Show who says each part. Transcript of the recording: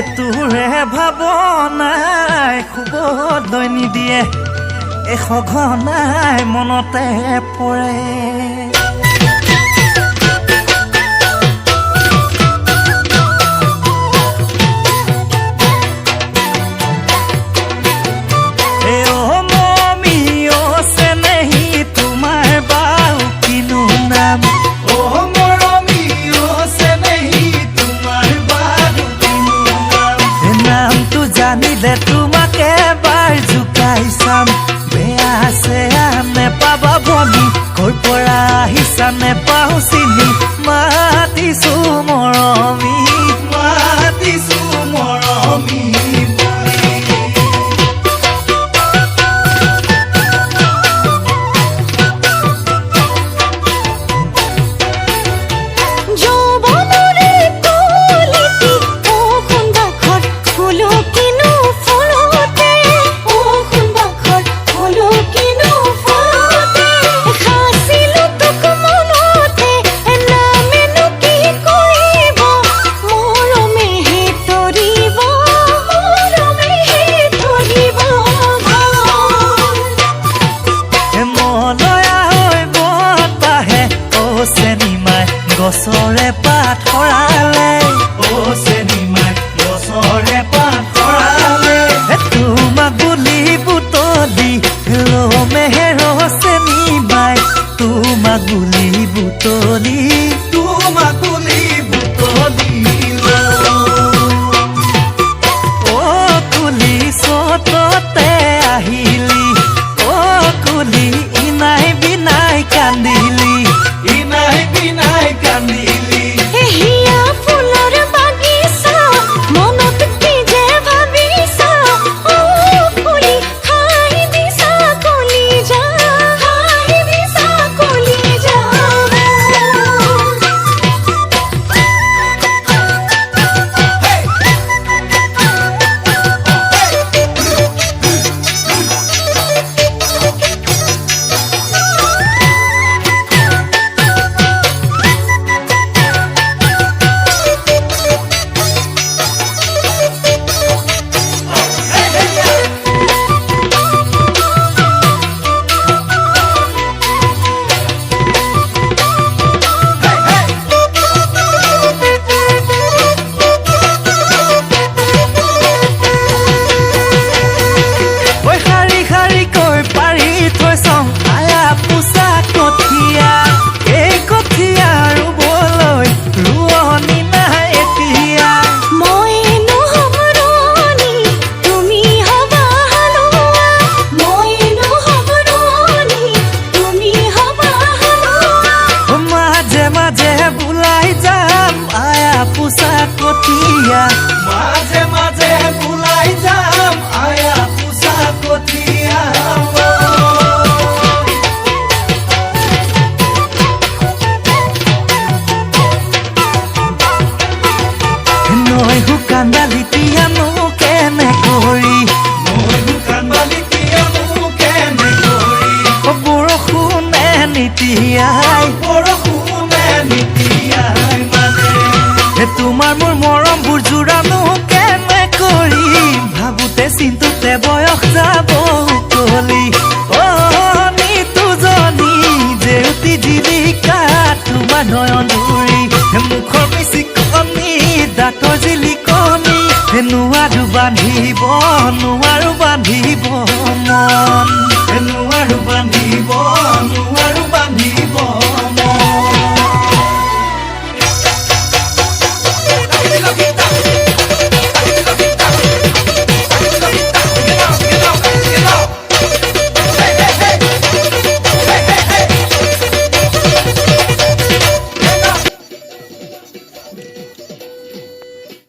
Speaker 1: তোৰে ভাৱনাই খুব দৈনি দিয়ে সঘনাই মনতে পৰে তোমাকে বাৰ জুকাই চাম বেয়া আছে আনে পাবা ভনী কৰ পৰা আহিছানে পাও চিনি মাতিছো মৰমী গছৰে পাত সৰালে চেনিমাই গছৰে পাত সৰালে তোমাক বুলি বুটলি মেহেৰ চেনিমাই তোমাক বুলি বুটলি কুলি চততে আহিলি কুলি ইনাই বিনাই কান্দিলি মাঝে মাঝে বুলাই যাম আয়া পুষা কঠিয়া নৈ শুকান বালি তিয়ানো কেনে কৰি বৰষুণে নিতিয়াই তোমাৰ মোৰ মৰমবোৰ জোৰানো কেনে কৰিম ভাবোতে চিন্তুতে বয়স যাব কলি নিতুজনী জেউতি জিলিকা তোমাৰ নয়ন ধৰি মুখৰ মিচিকনি দাঁতৰ জিলিকনি নোৱাৰো বান্ধিব